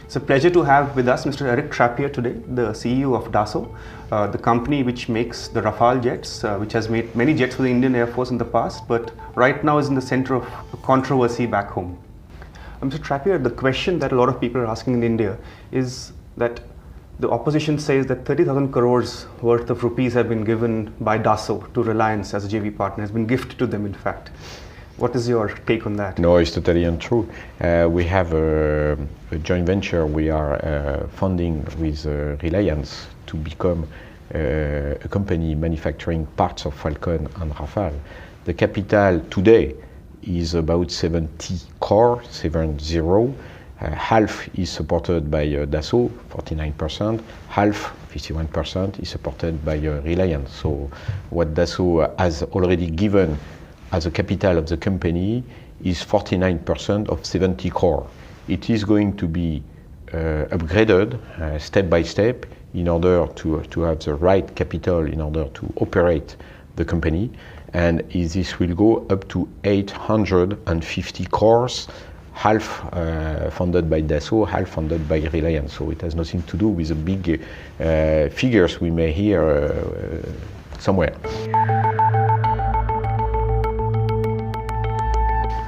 It's a pleasure to have with us Mr. Eric Trappier today, the CEO of Dassault, the company which makes the Rafale jets, which has made many jets for the Indian Air Force in the past, but right now is in the center of controversy back home. Mr. Trappier, the question that a lot of people are asking in India is that the opposition says that 30,000 crores worth of rupees have been given by Dassault to Reliance as a JV partner, has been gifted to them in fact. What is your take on that? No, it's totally untrue. We have a joint venture we are funding with Reliance to become a company manufacturing parts of Falcon and Rafale. The capital today is about 70 crore, 70. Half is supported by Dassault, 49%, half, 51%, is supported by Reliance. So what Dassault has already given as a capital of the company is 49% of 70 crore. It is going to be upgraded step by step in order to have the right capital in order to operate the company. And this will go up to 850 crores, half funded by Dassault, half funded by Reliance. So it has nothing to do with the big figures we may hear somewhere.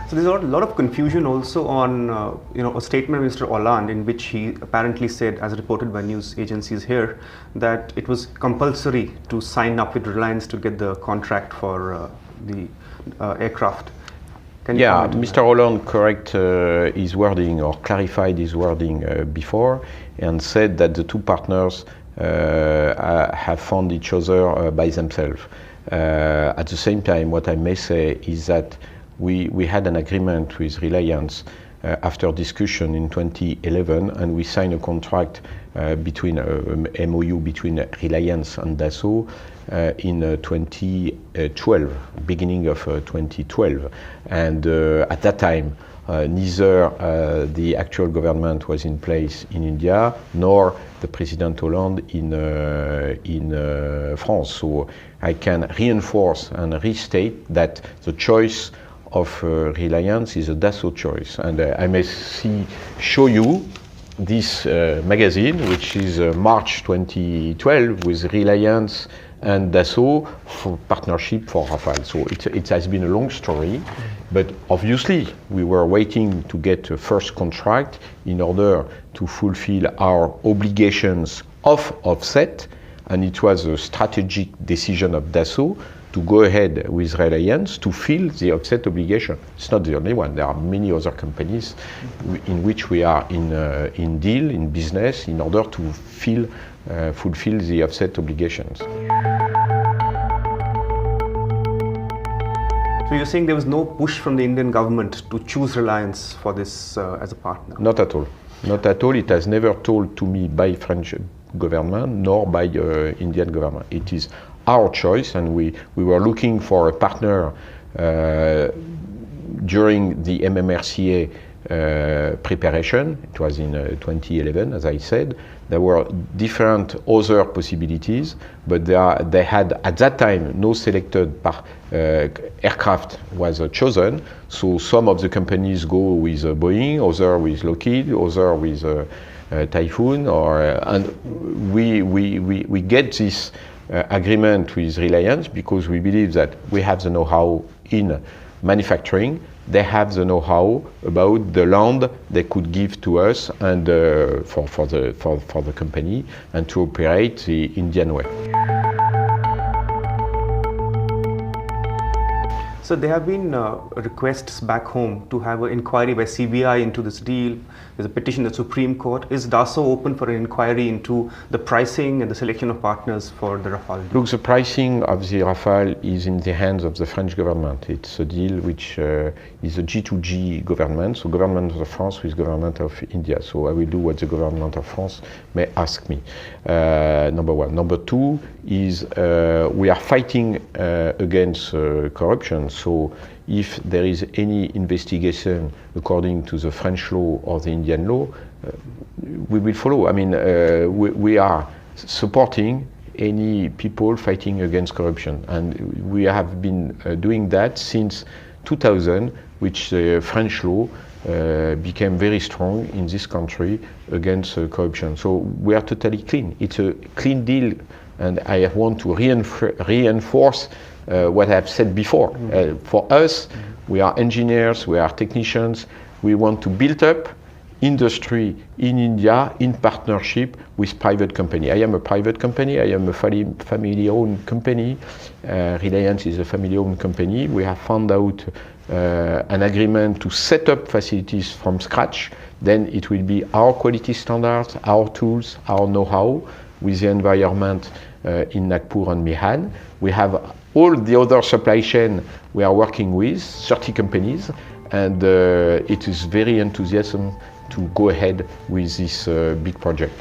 So there's a lot of confusion also on a statement of Mr. Hollande in which he apparently said, as reported by news agencies here, that it was compulsory to sign up with Reliance to get the contract for the aircraft. Yeah, Mr. Hollande corrected his wording or clarified his wording before and said that the two partners have found each other by themselves. At the same time, what I may say is that we had an agreement with Reliance after discussion in 2011, and we signed a contract between MOU between Reliance and Dassault in 2012, beginning of 2012. And at that time, neither the actual government was in place in India, nor the President Hollande in France. So I can reinforce and restate that the choice of Reliance is a Dassault choice. And I may show you this magazine, which is March 2012, with Reliance and Dassault for partnership for Rafale. So it has been a long story, but obviously we were waiting to get a first contract in order to fulfill our obligations of offset, and it was a strategic decision of Dassault to go ahead with Reliance to fill the offset obligation. It's not the only one. There are many other companies in which we are in deal, in business, in order to fulfill the offset obligations. So you're saying there was no push from the Indian government to choose Reliance for this as a partner? Not at all. Not at all. It has never told to me by French government nor by Indian government. It is our choice, and we were looking for a partner during the MMRCA preparation. It was in 2011, as I said. There were different other possibilities, but they had at that time no selected aircraft was chosen. So some of the companies go with Boeing, others with Lockheed, others with Typhoon, and we get this agreement with Reliance because we believe that we have the know-how in manufacturing. They have the know-how about the land they could give to us and for the company and to operate the Indian way. So there have been requests back home to have an inquiry by CBI into this deal. There's a petition at the Supreme Court. Is Dassault open for an inquiry into the pricing and the selection of partners for the Rafale deal? Look, the pricing of the Rafale is in the hands of the French government. It's a deal which is a G2G government, so government of France with government of India. So I will do what the government of France may ask me. Number one. Number two is we are fighting against corruption. So if there is any investigation according to the French law or the Indian law, we will follow. I mean, we are supporting any people fighting against corruption, and we have been doing that since 2000, which the French law became very strong in this country against corruption. So we are totally clean. It's a clean deal, and I want to reinforce what I have said before. For us, we are engineers, we are technicians, we want to build up industry in India in partnership with private company. I am a private company, I am a family-owned company. Reliance is a family-owned company. We have found out an agreement to set up facilities from scratch. Then it will be our quality standards, our tools, our know-how with the environment in Nagpur and Mihan. We have all the other supply chain we are working with, 30 companies, and it is very enthusiasm to go ahead with this big project.